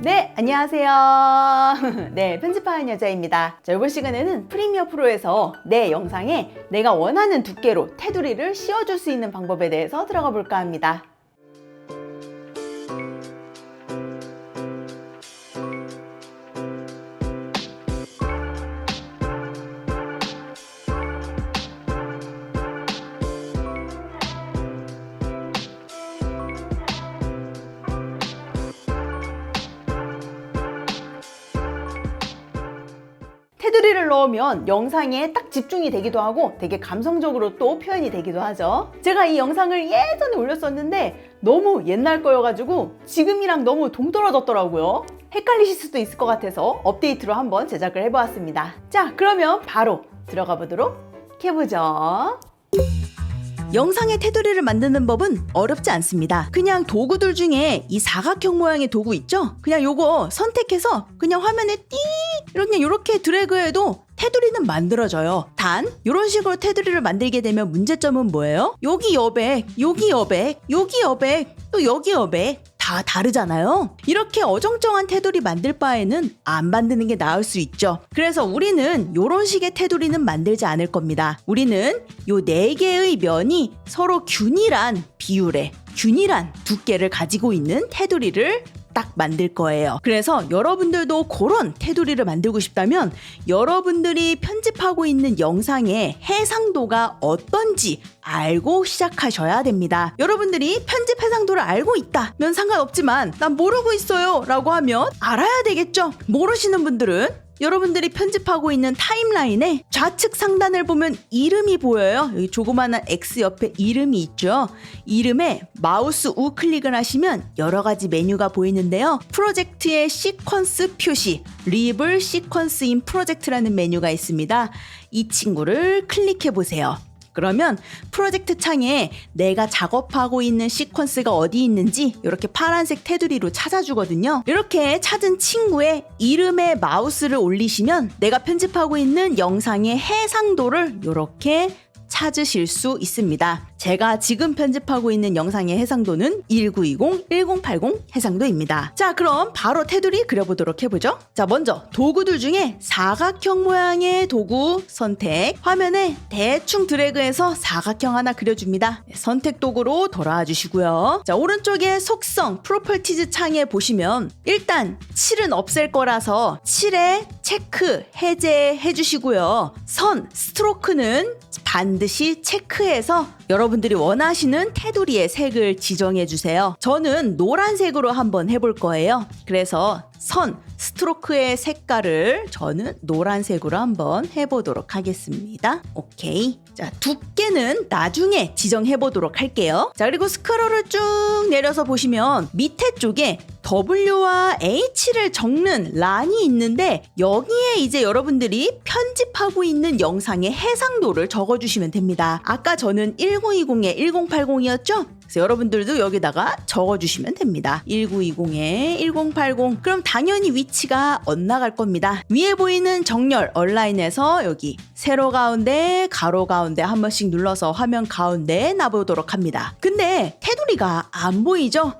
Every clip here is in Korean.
네, 안녕하세요. 네, 편집하는 여자입니다. 자, 이번 시간에는 프리미어 프로에서 내 영상에 내가 원하는 두께로 테두리를 씌워줄 수 있는 방법에 대해서 들어가 볼까 합니다. 테두리를 넣으면 영상에 딱 집중이 되기도 하고 되게 감성적으로 또 표현이 되기도 하죠. 제가 이 영상을 예전에 올렸었는데 너무 옛날 거여가지고 지금이랑 너무 동떨어졌더라고요. 헷갈리실 수도 있을 것 같아서 업데이트로 한번 제작을 해보았습니다. 자, 그러면 바로 들어가 보도록 해보죠. 영상의 테두리를 만드는 법은 어렵지 않습니다. 그냥 도구들 중에 이 사각형 모양의 도구 있죠? 그냥 요거 선택해서 그냥 화면에 띠 이렇게 드래그해도 테두리는 만들어져요. 단 이런 식으로 테두리를 만들게 되면 문제점은 뭐예요? 여기 여백, 여기 여백, 여기 여백, 또 여기 여백 다 다르잖아요. 이렇게 어정쩡한 테두리 만들 바에는 안 만드는 게 나을 수 있죠. 그래서 우리는 이런 식의 테두리는 만들지 않을 겁니다. 우리는 요 4개의 면이 서로 균일한 비율의 균일한 두께를 가지고 있는 테두리를 딱 만들 거예요. 그래서 여러분들도 그런 테두리를 만들고 싶다면 여러분들이 편집하고 있는 영상의 해상도가 어떤지 알고 시작하셔야 됩니다. 여러분들이 편집 해상도를 알고 있다면 상관없지만 난 모르고 있어요 라고 하면 알아야 되겠죠. 모르시는 분들은 여러분들이 편집하고 있는 타임라인에 좌측 상단을 보면 이름이 보여요. 여기 조그마한 X 옆에 이름이 있죠. 이름에 마우스 우클릭을 하시면 여러 가지 메뉴가 보이는데요. 프로젝트의 시퀀스 표시, 리블 시퀀스 인 프로젝트라는 메뉴가 있습니다. 이 친구를 클릭해 보세요. 그러면 프로젝트 창에 내가 작업하고 있는 시퀀스가 어디 있는지 이렇게 파란색 테두리로 찾아주거든요. 이렇게 찾은 친구의 이름에 마우스를 올리시면 내가 편집하고 있는 영상의 해상도를 이렇게 찾으실 수 있습니다. 제가 지금 편집하고 있는 영상의 해상도는 1920, 1080 해상도입니다. 자, 그럼 바로 테두리 그려보도록 해보죠. 자, 먼저 도구들 중에 사각형 모양의 도구 선택, 화면에 대충 드래그해서 사각형 하나 그려줍니다. 선택 도구로 돌아와 주시고요. 자, 오른쪽에 속성 프로퍼티즈 창에 보시면 일단 칠은 없앨 거라서 칠에 체크 해제해 주시고요. 선 스트로크는 반드시 체크해서 여러분들이 원하시는 테두리의 색을 지정해 주세요. 저는 노란색으로 한번 해볼 거예요. 그래서 선 스트로크의 색깔을 저는 노란색으로 한번 해보도록 하겠습니다. 오케이. 자, 두께는 나중에 지정해 보도록 할게요. 자, 그리고 스크롤을 쭉 내려서 보시면 밑에 쪽에 W와 H를 적는 란이 있는데 여기에 이제 여러분들이 편집하고 있는 영상의 해상도를 적어주시면 됩니다. 아까 저는 1920에 1080이었죠? 그래서 여러분들도 여기다가 적어주시면 됩니다. 1920에 1080. 그럼 당연히 위치가 엇나갈 겁니다. 위에 보이는 정렬 얼라인에서 여기 세로 가운데 가로 가운데 한 번씩 눌러서 화면 가운데 놔보도록 합니다. 근데 테두리가 안 보이죠?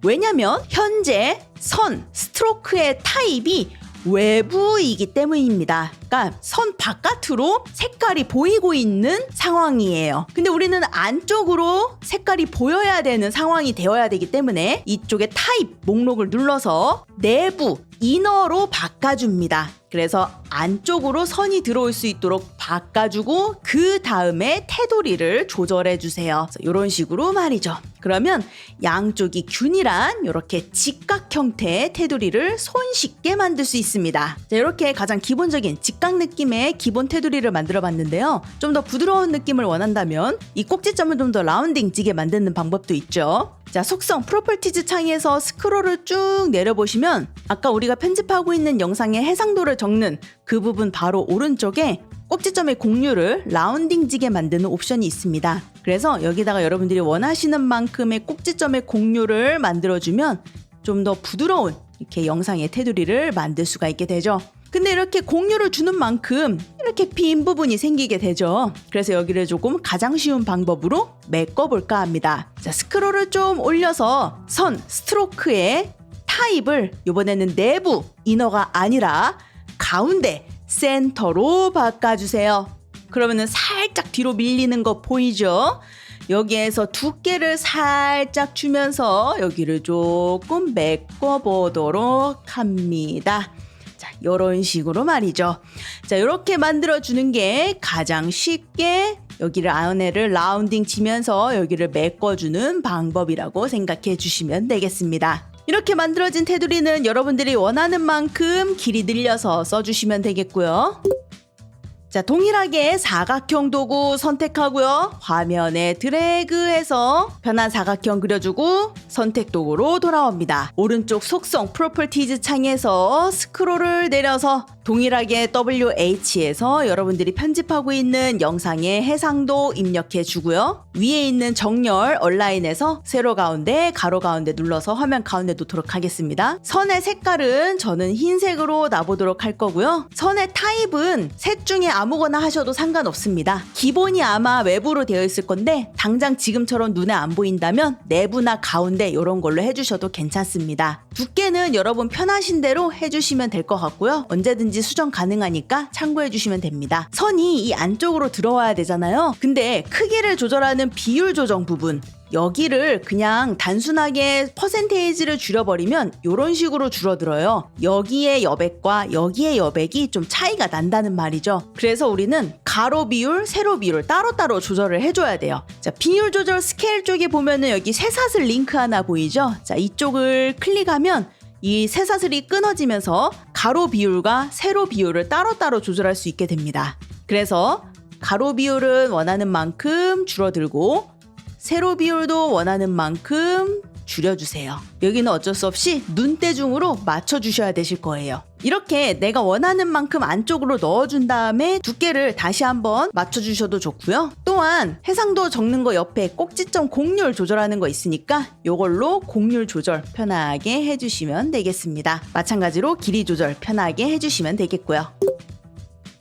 왜냐면 현재 선 스트로크의 타입이 외부이기 때문입니다. 그러니까 선 바깥으로 색깔이 보이고 있는 상황이에요. 근데 우리는 안쪽으로 색깔이 보여야 되는 상황이 되어야 되기 때문에 이쪽에 타입 목록을 눌러서 내부 이너로 바꿔줍니다. 그래서 안쪽으로 선이 들어올 수 있도록 바꿔주고 그 다음에 테두리를 조절해 주세요. 이런 식으로 말이죠. 그러면 양쪽이 균일한 이렇게 직각 형태의 테두리를 손쉽게 만들 수 있습니다. 자, 이렇게 가장 기본적인 직각 느낌의 기본 테두리를 만들어 봤는데요. 좀 더 부드러운 느낌을 원한다면 이 꼭지점을 좀 더 라운딩지게 만드는 방법도 있죠. 자, 속성 프로퍼티즈 창에서 스크롤을 쭉 내려보시면 아까 우리가 편집하고 있는 영상의 해상도를 적는 그 부분 바로 오른쪽에 꼭지점의 공유를 라운딩지게 만드는 옵션이 있습니다. 그래서 여기다가 여러분들이 원하시는 만큼의 꼭지점의 공유를 만들어주면 좀 더 부드러운 이렇게 영상의 테두리를 만들 수가 있게 되죠. 근데 이렇게 공유를 주는 만큼 이렇게 빈 부분이 생기게 되죠. 그래서 여기를 조금 가장 쉬운 방법으로 메꿔볼까 합니다. 자, 스크롤을 좀 올려서 선 스트로크의 타입을 이번에는 내부 이너가 아니라 가운데 센터로 바꿔주세요. 그러면은 살짝 뒤로 밀리는 거 보이죠? 여기에서 두께를 살짝 주면서 여기를 조금 메꿔보도록 합니다. 자, 이런 식으로 말이죠. 자, 이렇게 만들어주는 게 가장 쉽게 여기를 안에를 라운딩 치면서 여기를 메꿔주는 방법이라고 생각해 주시면 되겠습니다. 이렇게 만들어진 테두리는 여러분들이 원하는 만큼 길이 늘려서 써주시면 되겠고요. 자, 동일하게 사각형 도구 선택하고요. 화면에 드래그해서 편한 사각형 그려주고 선택 도구로 돌아옵니다. 오른쪽 속성 프로퍼티즈 창에서 스크롤을 내려서 동일하게 WH에서 여러분들이 편집하고 있는 영상의 해상도 입력해 주고요. 위에 있는 정렬 얼라인에서 세로 가운데 가로 가운데 눌러서 화면 가운데 놓도록 하겠습니다. 선의 색깔은 저는 흰색으로 놔보도록 할 거고요. 선의 타입은 셋 중에 아무거나 하셔도 상관없습니다. 기본이 아마 외부로 되어 있을 건데 당장 지금처럼 눈에 안 보인다면 내부나 가운데 이런 걸로 해주셔도 괜찮습니다. 두께는 여러분 편하신 대로 해주시면 될 것 같고요. 언제든지 수정 가능하니까 참고해 주시면 됩니다. 선이 이 안쪽으로 들어와야 되잖아요. 근데 크기를 조절하는 비율 조정 부분, 여기를 그냥 단순하게 퍼센테이지를 줄여버리면 이런 식으로 줄어들어요. 여기의 여백과 여기의 여백이 좀 차이가 난다는 말이죠. 그래서 우리는 가로 비율, 세로 비율을 따로따로 조절을 해줘야 돼요. 자, 비율 조절 스케일 쪽에 보면은 여기 쇠사슬 링크 하나 보이죠? 자, 이쪽을 클릭하면 이 쇠사슬이 끊어지면서 가로 비율과 세로 비율을 따로따로 조절할 수 있게 됩니다. 그래서 가로 비율은 원하는 만큼 줄어들고 세로 비율도 원하는 만큼 줄여주세요. 여기는 어쩔 수 없이 눈대중으로 맞춰주셔야 되실 거예요. 이렇게 내가 원하는 만큼 안쪽으로 넣어준 다음에 두께를 다시 한번 맞춰주셔도 좋고요. 또한 해상도 적는 거 옆에 꼭지점 곡률 조절하는 거 있으니까 이걸로 곡률 조절 편하게 해주시면 되겠습니다. 마찬가지로 길이 조절 편하게 해주시면 되겠고요.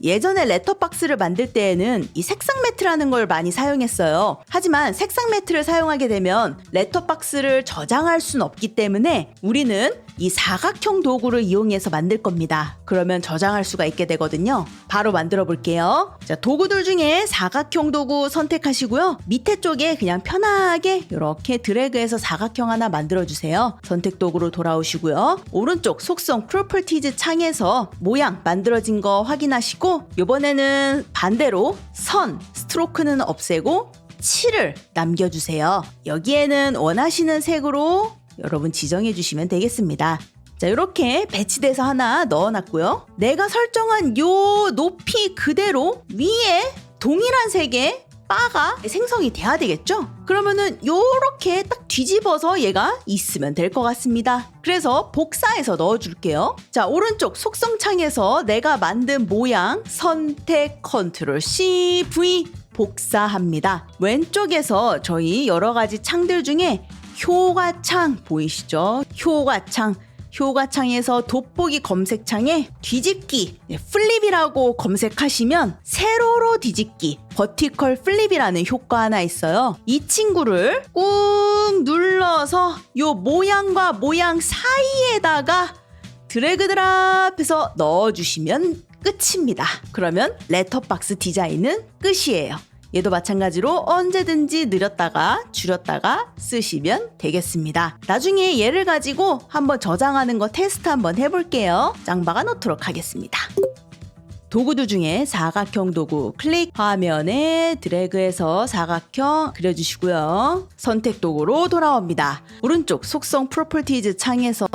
예전에 레터박스를 만들 때에는 이 색상 매트라는 걸 많이 사용했어요. 하지만 색상 매트를 사용하게 되면 레터박스를 저장할 수는 없기 때문에 우리는 이 사각형 도구를 이용해서 만들 겁니다. 그러면 저장할 수가 있게 되거든요. 바로 만들어 볼게요. 자, 도구들 중에 사각형 도구 선택하시고요. 밑에 쪽에 그냥 편하게 이렇게 드래그해서 사각형 하나 만들어 주세요. 선택 도구로 돌아오시고요. 오른쪽 속성 프로퍼티즈 창에서 모양 만들어진 거 확인하시고 이번에는 반대로 선, 스트로크는 없애고 칠을 남겨주세요. 여기에는 원하시는 색으로 여러분 지정해 주시면 되겠습니다. 자, 이렇게 배치돼서 하나 넣어놨고요. 내가 설정한 요 높이 그대로 위에 동일한 색의 바가 생성이 돼야 되겠죠? 그러면은 요렇게 딱 뒤집어서 얘가 있으면 될 것 같습니다. 그래서 복사해서 넣어줄게요. 자, 오른쪽 속성창에서 내가 만든 모양 선택 컨트롤 C, V 복사합니다. 왼쪽에서 저희 여러 가지 창들 중에 효과창 보이시죠? 효과창에서 돋보기 검색창에 뒤집기, 플립이라고 검색하시면 세로로 뒤집기, 버티컬 플립이라는 효과 하나 있어요. 이 친구를 꾹 눌러서 요 모양과 모양 사이에다가 드래그 드랍해서 넣어주시면 끝입니다. 그러면 레터박스 디자인은 끝이에요. 얘도 마찬가지로 언제든지 늘렸다가 줄였다가 쓰시면 되겠습니다. 나중에 얘를 가지고 한번 저장하는 거 테스트 한번 해볼게요. 짱박아 놓도록 하겠습니다. 도구들 중에 사각형 도구 클릭, 화면에 드래그해서 사각형 그려주시고요. 선택 도구로 돌아옵니다. 오른쪽 속성 프로퍼티즈 창에서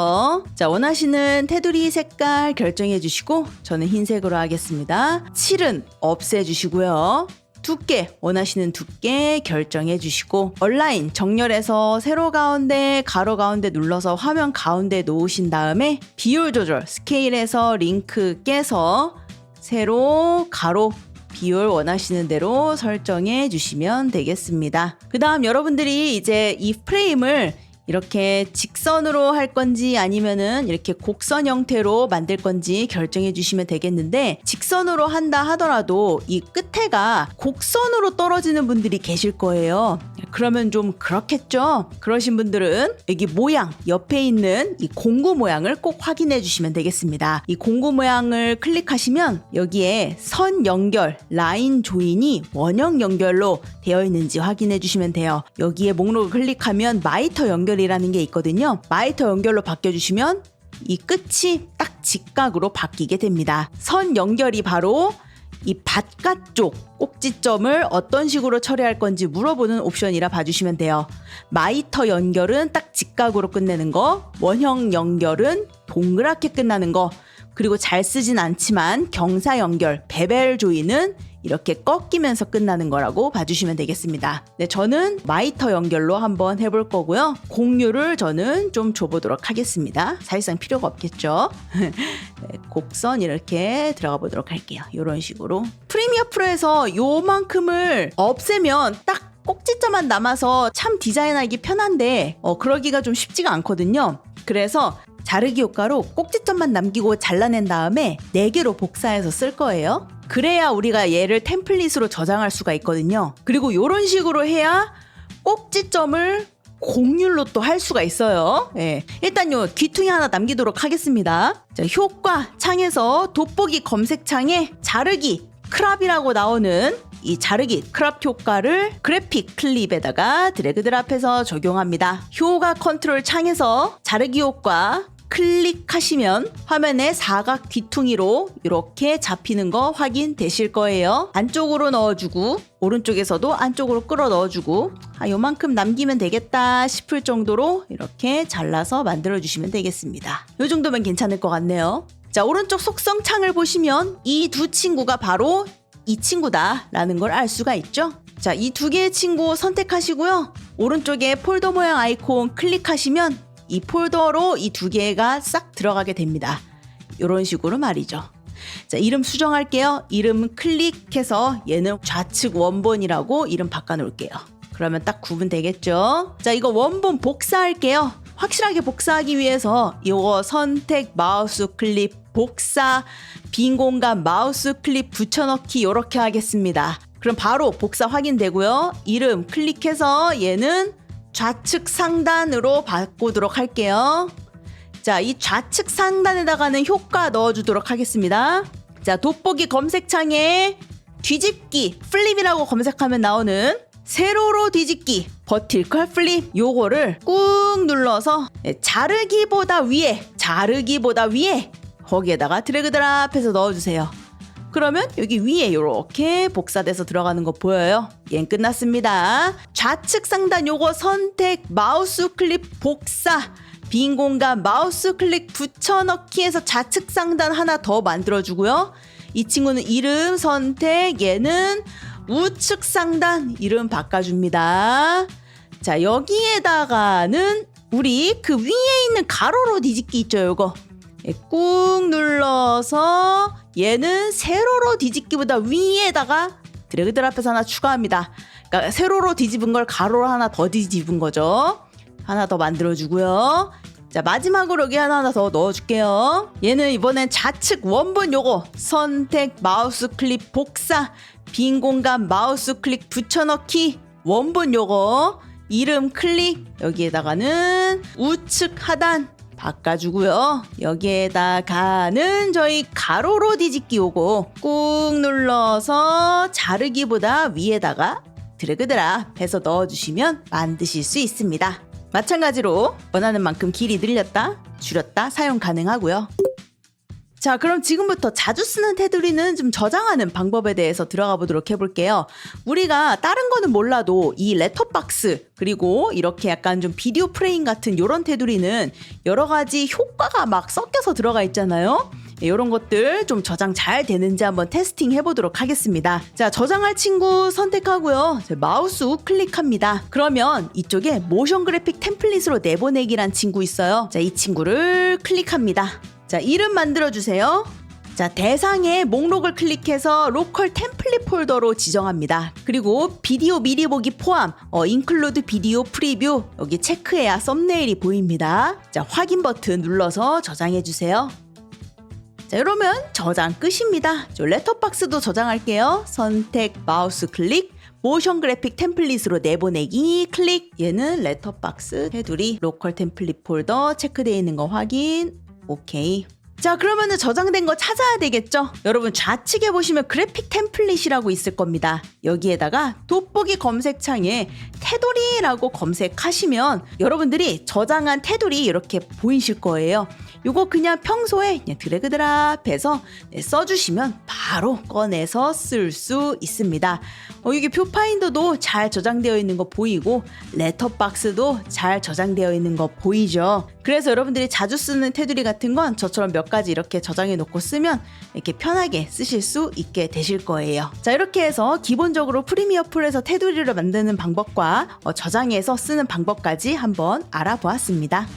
자, 원하시는 테두리 색깔 결정해 주시고 저는 흰색으로 하겠습니다. 칠은 없애 주시고요. 두께, 원하시는 두께 결정해 주시고 얼라인 정렬해서 세로 가운데 가로 가운데 눌러서 화면 가운데 놓으신 다음에 비율 조절 스케일에서 링크 깨서 세로 가로 비율 원하시는 대로 설정해 주시면 되겠습니다. 그 다음 여러분들이 이제 이 프레임을 이렇게 직선으로 할 건지 아니면은 이렇게 곡선 형태로 만들 건지 결정해 주시면 되겠는데 직선으로 한다 하더라도 이 끝에가 곡선으로 떨어지는 분들이 계실 거예요. 그러면 좀 그렇겠죠? 그러신 분들은 여기 모양 옆에 있는 이 공구 모양을 꼭 확인해 주시면 되겠습니다. 이 공구 모양을 클릭하시면 여기에 선 연결, 라인 조인이 원형 연결로 되어 있는지 확인해 주시면 돼요. 여기에 목록을 클릭하면 마이터 연결이라는 게 있거든요. 마이터 연결로 바꿔주시면 이 끝이 딱 직각으로 바뀌게 됩니다. 선 연결이 바로 이 바깥쪽 꼭지점을 어떤 식으로 처리할 건지 물어보는 옵션이라 봐주시면 돼요. 마이터 연결은 딱 직각으로 끝내는 거, 원형 연결은 동그랗게 끝나는 거, 그리고 잘 쓰진 않지만 경사 연결, 베벨 조이는 이렇게 꺾이면서 끝나는 거라고 봐주시면 되겠습니다. 네, 저는 마이터 연결로 한번 해볼 거고요. 공유를 저는 좀 줘보도록 하겠습니다. 사실상 필요가 없겠죠. 네, 곡선 이렇게 들어가 보도록 할게요. 이런 식으로. 프리미어 프로에서 요만큼을 없애면 딱 꼭지점만 남아서 참 디자인하기 편한데 그러기가 좀 쉽지가 않거든요. 그래서 자르기 효과로 꼭지점만 남기고 잘라낸 다음에 4개로 복사해서 쓸 거예요. 그래야 우리가 얘를 템플릿으로 저장할 수가 있거든요. 그리고 이런 식으로 해야 꼭지점을 공률로 또 할 수가 있어요. 예. 일단 요 귀퉁이 하나 남기도록 하겠습니다. 자, 효과 창에서 돋보기 검색창에 자르기 크랍이라고 나오는 이 자르기 크랍 효과를 그래픽 클립에다가 드래그 드랍해서 적용합니다. 효과 컨트롤 창에서 자르기 효과 클릭하시면 화면에 사각 귀퉁이로 이렇게 잡히는 거 확인되실 거예요. 안쪽으로 넣어주고 오른쪽에서도 안쪽으로 끌어 넣어주고 요만큼 남기면 되겠다 싶을 정도로 이렇게 잘라서 만들어 주시면 되겠습니다. 이 정도면 괜찮을 것 같네요. 자, 오른쪽 속성 창을 보시면 이 두 친구가 바로 이 친구다 라는 걸 알 수가 있죠. 자, 이 두 개의 친구 선택하시고요. 오른쪽에 폴더 모양 아이콘 클릭하시면 이 폴더로 이 두 개가 싹 들어가게 됩니다. 이런 식으로 말이죠. 자, 이름 수정할게요. 이름 클릭해서 얘는 좌측 원본이라고 이름 바꿔놓을게요. 그러면 딱 구분되겠죠? 자, 이거 원본 복사할게요. 확실하게 복사하기 위해서 이거 선택 마우스 클릭 복사 빈 공간 마우스 클릭 붙여넣기 이렇게 하겠습니다. 그럼 바로 복사 확인되고요. 이름 클릭해서 얘는 좌측 상단으로 바꾸도록 할게요. 자, 이 좌측 상단에다가는 효과 넣어주도록 하겠습니다. 자, 돋보기 검색창에 뒤집기 플립이라고 검색하면 나오는 세로로 뒤집기 버티컬 플립 요거를 꾹 눌러서 자르기보다 위에 거기에다가 드래그 드랍해서 넣어주세요. 그러면 여기 위에 이렇게 복사돼서 들어가는 거 보여요? 얘는 끝났습니다. 좌측 상단 요거 선택 마우스 클릭 복사 빈 공간 마우스 클릭 붙여넣기 해서 좌측 상단 하나 더 만들어주고요. 이 친구는 이름 선택 얘는 우측 상단 이름 바꿔줍니다. 자, 여기에다가는 우리 그 위에 있는 가로로 뒤집기 있죠, 요거. 꾹 눌러서 얘는 세로로 뒤집기보다 위에다가 드래그 드랍해서 하나 추가합니다. 그러니까 세로로 뒤집은 걸 가로로 하나 더 뒤집은 거죠. 하나 더 만들어주고요. 자, 마지막으로 여기 하나 더 넣어줄게요. 얘는 이번엔 좌측 원본 요거 선택 마우스 클릭 복사 빈 공간 마우스 클릭 붙여넣기 원본 요거 이름 클릭 여기에다가는 우측 하단 바꿔주고요. 여기에다가는 저희 가로로 뒤집기 요거 꾹 눌러서 자르기보다 위에다가 드래그 드랍 해서 넣어주시면 만드실 수 있습니다. 마찬가지로 원하는 만큼 길이 늘렸다 줄였다 사용 가능하고요. 자, 그럼 지금부터 자주 쓰는 테두리는 좀 저장하는 방법에 대해서 들어가 보도록 해볼게요. 우리가 다른 거는 몰라도 이 렛터박스 그리고 이렇게 약간 좀 비디오 프레임 같은 이런 테두리는 여러 가지 효과가 막 섞여서 들어가 있잖아요. 이런 것들 좀 저장 잘 되는지 한번 테스팅 해보도록 하겠습니다. 자, 저장할 친구 선택하고요. 마우스 우클릭합니다. 그러면 이쪽에 모션 그래픽 템플릿으로 내보내기란 친구 있어요. 자, 이 친구를 클릭합니다. 자, 이름 만들어주세요. 자, 대상에 목록을 클릭해서 로컬 템플릿 폴더로 지정합니다. 그리고 비디오 미리 보기 포함 인클루드 비디오 프리뷰 여기 체크해야 썸네일이 보입니다. 자, 확인 버튼 눌러서 저장해주세요. 자, 이러면 저장 끝입니다. 저 렛터박스도 저장할게요. 선택 마우스 클릭 모션 그래픽 템플릿으로 내보내기 클릭. 얘는 레터박스 테두리 로컬 템플릿 폴더 체크되어 있는 거 확인. 오케이. 자, 그러면은 저장된 거 찾아야 되겠죠? 여러분 좌측에 보시면 그래픽 템플릿이라고 있을 겁니다. 여기에다가 돋보기 검색창에 테두리라고 검색하시면 여러분들이 저장한 테두리 이렇게 보이실 거예요. 요거 그냥 평소에 그냥 드래그 드랍해서 써주시면 바로 꺼내서 쓸 수 있습니다. 여기 뷰파인더도 잘 저장되어 있는 거 보이고 레터박스도 잘 저장되어 있는 거 보이죠? 그래서 여러분들이 자주 쓰는 테두리 같은 건 저처럼 몇 가지 이렇게 저장해 놓고 쓰면 이렇게 편하게 쓰실 수 있게 되실 거예요. 자, 이렇게 해서 기본적으로 프리미어 풀에서 테두리를 만드는 방법과 저장해서 쓰는 방법까지 한번 알아보았습니다.